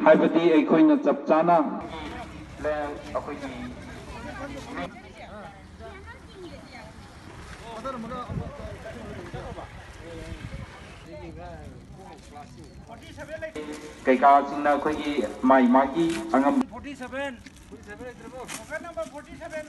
हाइबदी अखोइना चप चाना लैंड अखोइगी कैका सिंना अखोइगी माई मागी अंगम 47 नंबर 47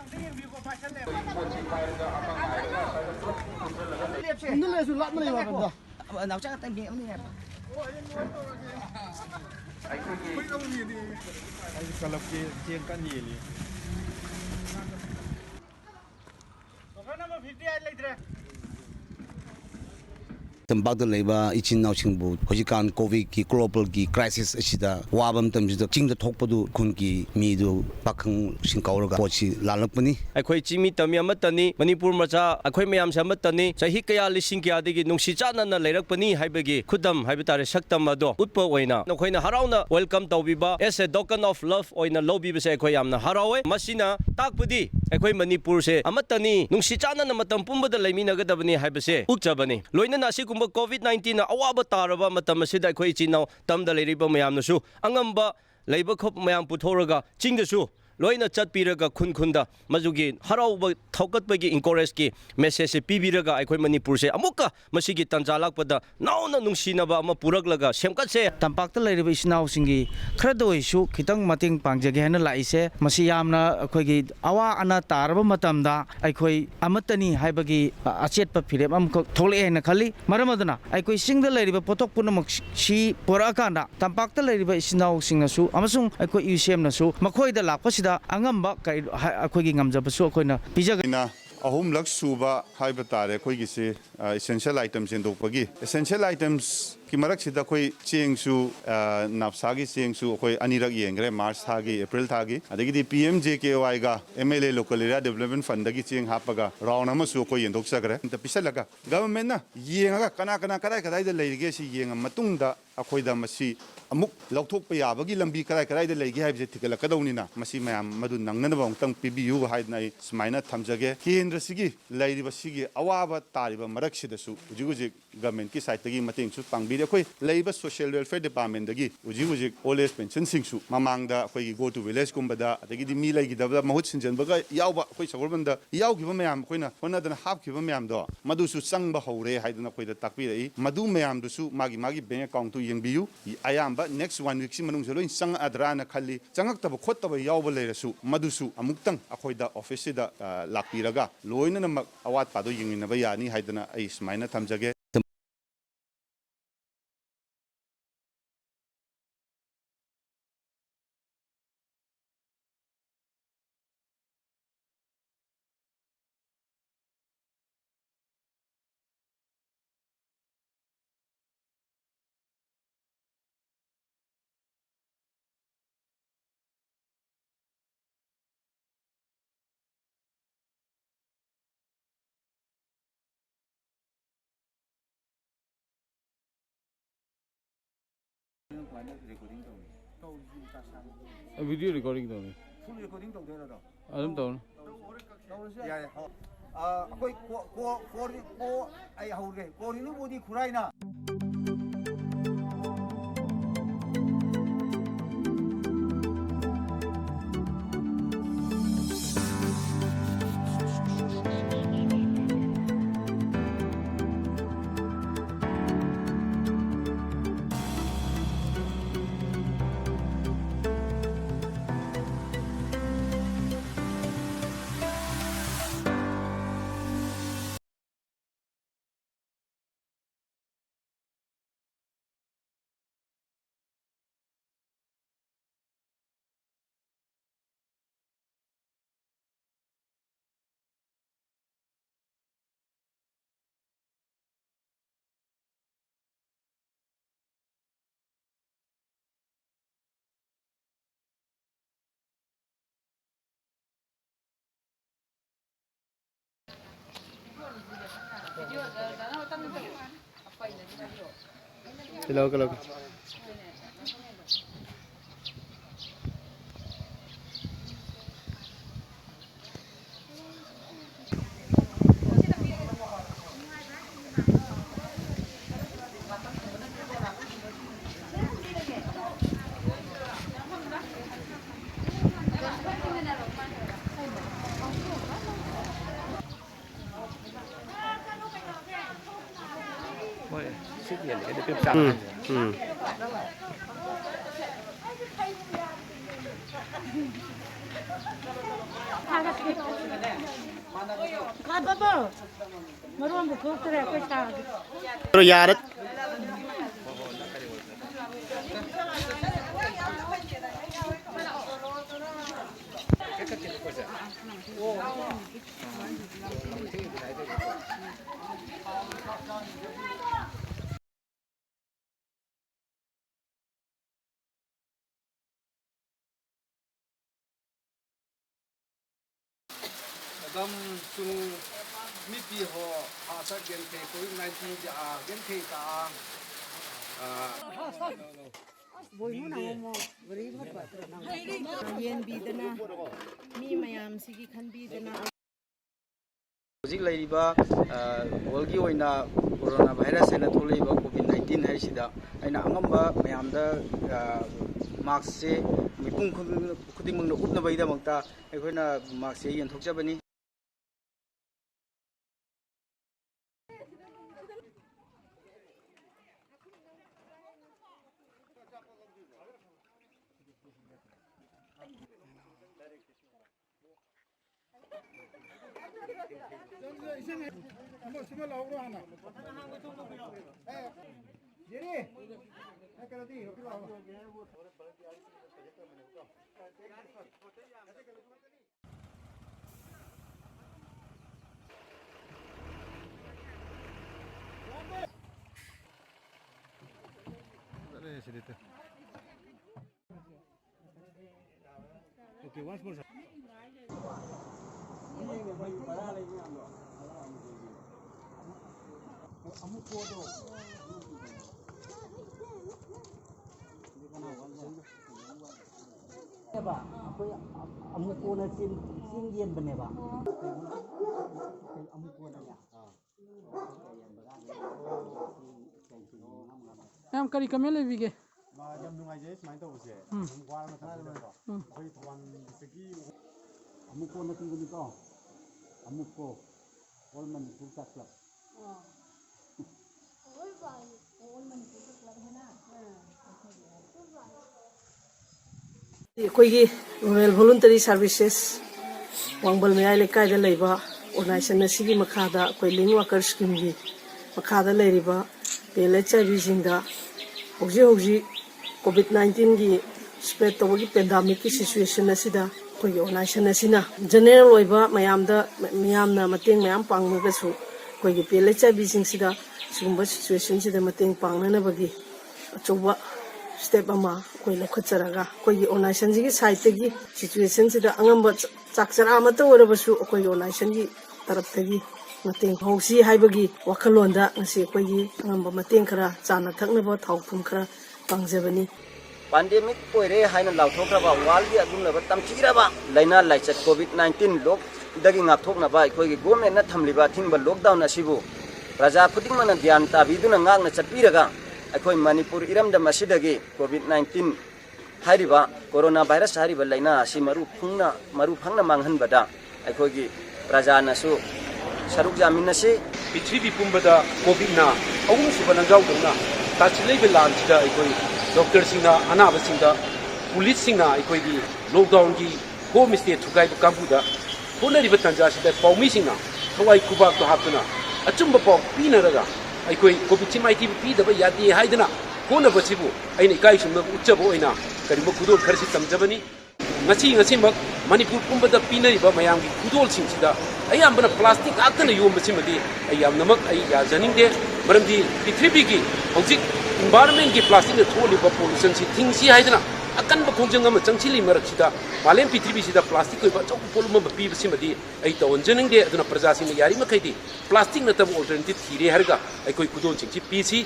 तंबाकु लेबा इचिन नाउसिंबु होजिकान कोविड की ग्लोबल की क्राइसिस असिदा वाबम तमजिदा चिंग थोकपदु खुन की मीदु पाखंग सिंकाउरगा पोची लालपनी अखोई चिमी तमी अमतनी मणिपुर मचा अखोई मयाम से अमतनी चाही कया लिसिंग कया दिगी नुंसी चानना लेरकपनी हाइबगी खुदम हाइबतारे सक्तम अदो उत्प ओइना नखोइना हराउना वेलकम तौबिबा as a token of love ओइना लोबिबसे अखोई यामना हरावे मसिना ताकपदी अखोई मणिपुर से अमतनी नुंसी चानना मतम पुंबदा लेमिनगदबनी हाइबसे उक्चबनी लोइना नासिकुम COVID-19 अवाब तारबा मतम असिदा अखोई चिनाव तमदा लेरिबा मयामनसु अंगंबा लेबा खोप मयाम पुथोरगा चिंगदसु लोइना चटपीरगा खुन खुनदा मजुगी हराउबा थौकतबगी इंकोरेज की मेसेज से पीबीरगा अखोई मणिपुर से अमुका मसिगी तंजालाकपदा नाउना नुंसीनबा अमा पुरकलगा सेमकतसे तंपाक्ता लेरिबा इसिनाउसिंगी खरदोइसु खितंग मतिंग पांगजगे हना लाइसे मसि यामना अखोइगी अवा अना तारबा मतमदा अखोई अमतनी हाइबगी अचेतपा फिरेम अमक थोले हेना खली मरमदना अखोई सिंगदा लेरिबा पोतोक पुनमक सी पोराकाना तंपाक्ता लेरिबा इसिनाउसिंगसु अमसुंग अखोई यूसेमनसु मखोइदा लाकपसिदा अंगंबा कई अखोइगी ngamjabsu अखोइना पिजगना अहुम लक सुबा हाइबा तारे अखोइगी से एसेंशियल आइटम्स एंदोपगी एसेंशियल आइटम्स की मरक सिदा कोई चेंगसु नापसागी चेंगसु कोई अनिरक येंग्रे मार्च थागी अप्रैल थागी अदगी PMJKY गा MLA local area development fund दगी चेंग हापगा राउंड अमसु कोई येंदोक सकरे इंत पिसलगा गवर्नमेंट ना येंगा कना कना कदाय कदाय द लेगे सि येंग मतुंगदा अखोइदा मसी अमुक लौथोक याबगी लंबी कदाय कदाय द लेगे हाइबजे थिकलकदौनिना मसी मयाम मदु नंगनबा अंतंग पिबियु हाइदना स्माइना थमजगे केंद्र सिगी लैरिबा सिगी अवाबा तारिबा मरक सिदसु उजिगुजि गवर्नमेंट की साइड तगी मतेंगसु पांगबी अखोई लेबा सोशल वेलफेयर डिपार्टमेंट दगी उजिगुजि ओल्ड एज पेंशन सिंगसु ममांगदा अखोई गो टू विलेज कुंबदा अदगी मी लैगिदबा महूत सिंजनबगा यावबा अखोई सगोरबंदा यावगिबा मयाम अखोइना होनदना हापगिबा मयाम दो मदुसु चंगबा हौरे हाइदना अखोइदा ताकबिरई मदु मयाम दुसु मागी मागी बैंक अकाउंट तु यंगबियु अयामबा नेक्स्ट 1 वीक सि मनुंग लोइन संग अदराना खल्ली चंगक्तबा खोत्तबा यावबा लेरसु मदुसु अमुक्तंग अखोइदा ऑफिस सिदा लाकपिरगा लोइना नमक अवात पादो यंगिनबा यानी हाइदना आई स्माइना थमजगे वीडियो रिकॉर्डिंग तो नहीं फुल रिकॉर्डिंग तो दे रहा था आदम तो यार कोई को आई हाउरे कोरिनु बोदी खुराइना चलो यार Dam chung mi pi ho sa gen the COVID-19 ja gen the ta yen bidana mi mayam sigi khan bidana ꯍꯧꯖꯤꯛ ꯂꯩꯔꯤꯕ ꯋꯥꯔꯜꯒꯤ ꯑꯣꯏꯅ ꯀꯣꯔꯣꯅꯥ ꯚꯥꯏꯔꯁ ꯍꯥꯏꯅ ꯊꯣꯛꯂꯛꯏꯕ ꯀꯣꯚꯤꯗ-19 ꯍꯥꯏꯁꯤꯗ ꯑꯩꯅ ꯑꯉꯝꯕ ꯃꯌꯥꯝꯗ ꯃꯥꯛꯁꯁꯦ ꯃꯤꯄꯨꯝ ꯈꯨꯗꯤꯡꯃꯛꯅ ꯎꯞꯅꯕꯒꯤꯗꯃꯛꯇ ꯑꯩꯈꯣꯏꯅ ꯃꯥꯛꯁꯁꯦ ꯌꯦꯟꯊꯣꯛꯆꯕꯅꯤ ꯑꯩꯈꯣꯏ ꯑꯃꯨꯛ ꯀꯣꯟꯅ ꯆꯤꯡ ꯌꯦꯟꯕꯅꯦꯕ ꯑꯃꯨꯛ ꯀꯣꯟꯅ ꯌꯥꯝ ꯀꯔꯤ ꯀꯃꯦꯟ ꯂꯩꯕꯤꯒꯦ ꯌꯥꯝ ꯅꯨꯡꯉꯥꯏꯖꯩ ꯁꯨꯃꯥꯏꯅ ꯇꯧꯕꯁꯦ ꯑꯗꯨꯝ ꯋꯥꯔ ꯃꯇꯝꯗꯀꯣ ꯑꯩꯈꯣꯏ ꯊꯧꯕꯥꯜꯗꯒꯤ ꯑꯃꯨꯛ ꯀꯣꯟꯅ ꯄꯤꯕꯅꯤꯀꯣ ꯑꯃꯨꯛ ꯀꯣ ꯑꯣꯜ ꯃꯅꯤꯄꯨꯔ ꯆꯥꯛ ꯀ꯭ꯂꯕ ꯑꯩꯈꯣꯏꯒꯤ ꯔꯨꯔꯦꯜ ꯚꯣꯂꯨꯟꯇꯔꯤ ꯁꯥꯔꯚꯤꯁꯦꯁ ꯋꯥꯡꯕꯜ ꯃꯌꯥꯏ ꯂꯩꯀꯥꯏꯗ ꯂꯩꯕ ꯑꯣꯔꯒꯅꯥꯏꯖꯦꯁꯟ ꯑꯁꯤꯒꯤ ꯃꯈꯥꯗ ꯑꯩꯈꯣꯏ ꯂꯤꯡ ꯋꯥꯔꯀꯔ ꯁ꯭ꯀꯤꯝꯒꯤ ꯃꯈꯥꯗ ꯂꯩꯔꯤꯕ PL-HIV-ꯁꯤꯡꯗ ꯍꯧꯖꯤꯛ COVID-19ꯒꯤ ꯁ꯭ꯄ꯭ꯔꯦꯗ ꯇꯧꯕꯒꯤ ꯄꯦꯟꯗꯥꯃꯤꯛꯀꯤ ꯁꯤꯆꯨꯋꯦꯁꯟ ꯑꯁꯤꯗ ꯑꯩꯈꯣꯏꯒꯤ ꯑꯣꯔꯒꯅꯥꯏꯖꯦꯁꯟ ꯑꯁꯤꯅ ꯖꯦꯅꯔꯦꯜ ꯑꯣꯏꯕ ꯃꯌꯥꯝꯅ ꯃꯇꯦꯡ ꯃꯌꯥꯝ ꯄꯥꯡꯂꯒꯁꯨ ꯑꯩꯈꯣꯏꯒꯤ PL-HIV-ꯁꯤꯡꯁꯤꯗ ꯁꯤꯒꯨꯝꯕ ꯁꯤꯆꯨꯋꯦꯁꯟꯁꯤꯗ ꯃꯇꯦꯡ ꯄꯥꯡꯅꯅꯕꯒꯤ ꯑꯆꯧꯕ ꯁ꯭ꯇꯦꯞ ꯑꯃ ꯑꯩꯈꯣꯏ ꯂꯧꯈꯠꯆꯔꯒ ꯑꯩꯈꯣꯏꯒꯤ ꯑꯣꯔꯒꯅꯥꯏꯖꯦꯁꯟꯁꯤꯒꯤ ꯁꯥꯏꯠꯇꯒꯤ ꯁꯤꯆꯨꯋꯦꯁꯟꯁꯤꯗ ꯑꯉꯝꯕ ꯆꯥꯛ ꯆꯔꯥ ꯑꯃꯠꯇ ꯑꯣꯏꯔꯕꯁꯨ ꯑꯩꯈꯣꯏꯒꯤ ꯑꯣꯔꯒꯅꯥꯏꯖꯦꯁꯟꯒꯤ ꯇꯔꯐꯇꯒꯤ ꯃꯇꯦꯡ ꯍꯧꯁꯤ ꯍꯥꯏꯕꯒꯤ ꯋꯥꯈꯜꯂꯣꯟꯗ ꯉꯁꯤ ꯑꯩꯈꯣꯏꯒꯤ ꯑꯉꯝꯕ ꯃꯇꯦꯡ ꯈꯔ ꯆꯥꯅ ꯊꯛꯅꯕ ꯊꯥꯎ ꯊꯨꯝ ꯈꯔ ꯄꯥꯡꯖꯕꯅꯤ ꯄꯥꯟꯗꯦꯃꯤꯛ ꯑꯣꯏꯔꯦ ꯍꯥꯏꯅ ꯂꯥꯎꯊꯣꯛꯈ꯭ꯔꯕ ꯋꯥꯔꯜꯒꯤ ꯑꯗꯨꯝꯂꯕ ꯇꯝꯊꯤꯔꯕ ꯂꯩꯅꯥ ꯂꯥꯏꯆꯠ COVID-19 ꯂꯣꯛꯗꯒꯤ ꯉꯥꯛꯊꯣꯛꯅꯕ ꯑꯩꯈꯣꯏꯒꯤ ꯒꯣꯔꯃꯦꯟꯅ ꯊꯝꯂꯤꯕ ꯑꯊꯤꯡꯕ ꯂꯣꯛꯗꯥꯎꯟ ꯑꯁꯤꯕꯨ ꯄ꯭ꯔꯖꯥ ꯈꯨꯗꯤꯡꯃꯛꯅ ꯒ꯭ꯌꯥꯟ ꯇꯥꯕꯤꯗꯨꯅ ꯉꯥꯛꯅ ꯆꯠꯄꯤꯔꯒ ꯑꯩꯈꯣꯏ ꯃꯅꯤꯄꯨꯔ ꯏꯔꯝꯗꯝ ꯑꯁꯤꯗꯒꯤ COVID-19 ꯍꯥꯏꯔꯤꯕ ꯀꯣꯔꯣꯅꯥ ꯚꯥꯏꯔꯁ ꯍꯥꯏꯔꯤꯕ ꯂꯩꯅꯥ ꯑꯁꯤ ꯃꯔꯨ ꯐꯪꯅ ꯃꯥꯡꯍꯟꯕꯗ ꯑꯩꯈꯣꯏꯒꯤ ꯄ꯭ꯔꯖꯥꯅꯁꯨ ꯁꯔꯨꯛ ꯌꯥꯃꯤꯟꯅꯁꯤ ꯄ꯭ꯔꯤꯊꯤꯕꯤ ꯄꯨꯝꯕꯗ ꯀꯣꯚꯤꯗꯅ ꯑꯍꯨꯝꯁꯨꯕ ꯂꯥꯟꯖꯥꯎꯗꯧꯅ ꯇꯥꯁꯤꯜꯂꯛꯏꯕ ꯂꯥꯟꯁꯤꯗ ꯑꯩꯈꯣꯏ ꯗꯣꯛꯇꯔꯁꯤꯡꯅ ꯑꯅꯥꯕꯁꯤꯡꯗ ꯄꯨꯂꯤꯁꯁꯤꯡꯅ ꯑꯩꯈꯣꯏꯒꯤ ꯂꯣꯛꯗꯥꯎꯟꯒꯤ ꯍꯣꯝ ꯁ꯭ꯇꯦ ꯊꯨꯒꯥꯏꯕ ꯀꯥꯡꯕꯨꯗ ꯍꯣꯠꯅꯔꯤꯕ ꯇꯥꯟꯖꯥꯁꯤꯗ ꯄꯥꯎꯃꯤꯁꯤꯡꯅ ꯊꯋꯥꯏ ꯈꯨꯕꯥꯛꯇꯣ ꯍꯥꯞꯇꯨꯅ ꯑꯆꯨꯝꯕ ꯄꯥꯎ ꯄꯤꯅꯔꯒ ꯑꯩꯈꯣꯏ ꯀꯣꯚꯤꯗꯁꯤ ꯃꯥꯏꯊꯤꯕ ꯄꯤꯗꯕ ꯌꯥꯗꯦ ꯍꯥꯏꯗꯅ ꯍꯣꯠꯅꯕꯁꯤꯕꯨ ꯑꯩꯅ ꯏꯀꯥꯏꯁꯨꯝꯅꯕ ꯎꯠꯆꯕ ꯑꯣꯏꯅ ꯀꯔꯤꯒꯨꯝꯕ ꯈꯨꯗꯣꯜ ꯈꯔꯁꯤ ꯇꯝꯖꯕꯅꯤ ꯉꯁꯤꯃꯛ ꯃꯅꯤꯄꯨꯔ ꯄꯨꯝꯕꯗ ꯄꯤꯅꯔꯤꯕ ꯃꯌꯥꯝꯒꯤ ꯈꯨꯗꯣꯜꯁꯤꯡꯁꯤꯗ ꯑꯌꯥꯝꯕꯅ ꯄ꯭ꯂꯥꯁꯇꯤꯛ ꯉꯥꯛꯇꯅ ꯌꯣꯟꯕꯁꯤꯃꯗꯤ ꯑꯩ ꯌꯥꯝꯅꯃꯛ ꯌꯥꯖꯅꯤꯡꯗꯦ ꯃꯔꯝꯗꯤ ꯄ꯭ꯔꯤꯊꯤꯕꯤꯒꯤ ꯍꯧꯖꯤꯛ ꯏꯟꯚꯥꯏꯔꯟꯃꯦꯟꯒꯤ ꯄ꯭ꯂꯥꯁꯇꯤꯛꯅ ꯊꯣꯛꯍꯜꯂꯤꯕ ꯄꯣꯂꯨꯁꯟꯁꯤ ꯊꯤꯡꯁꯤ ꯍꯥꯏꯗꯅ ꯑꯀꯟꯕ ꯈꯣꯡꯖꯪ ꯑꯃ ꯆꯪꯁꯤꯜꯂꯤ ꯃꯔꯛꯁꯤꯗ ꯃꯥꯂꯦꯝ ꯄ꯭ꯔꯤꯊꯤꯕꯤꯁꯤꯗ ꯄ꯭ꯂꯥꯁꯇꯤꯛ ꯑꯣꯏꯕ ꯑꯆꯧꯕ ꯄꯣꯠꯂꯨꯝ ꯑꯃ ꯄꯤꯕꯁꯤꯃꯗꯤ ꯑꯩ ꯇꯧꯍꯟꯖꯅꯤꯡꯗꯦ ꯑꯗꯨꯅ ꯄ꯭ꯔꯖꯥꯁꯤꯡꯅ ꯌꯥꯔꯤꯃꯈꯩꯗꯤ ꯄ꯭ꯂꯥꯁꯇꯤꯛ ꯅꯠꯇꯕ ꯑꯣꯜꯇꯔꯅꯦꯇꯤቭ ꯊꯤꯔꯦ ꯍꯥꯏꯔꯒ ꯑꯩꯈꯣꯏ ꯈꯨꯗꯣꯜꯁꯤꯡꯁꯤ ꯄꯤꯁꯤ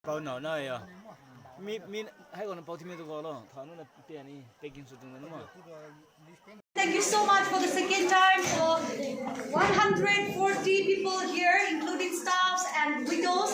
Bao nào này à? Mi hay còn bao thêm đồ lo, thằng nó là tiền này, packing số từng nó mà. Thank you so much for the second time for 140 people here, including staffs and widows.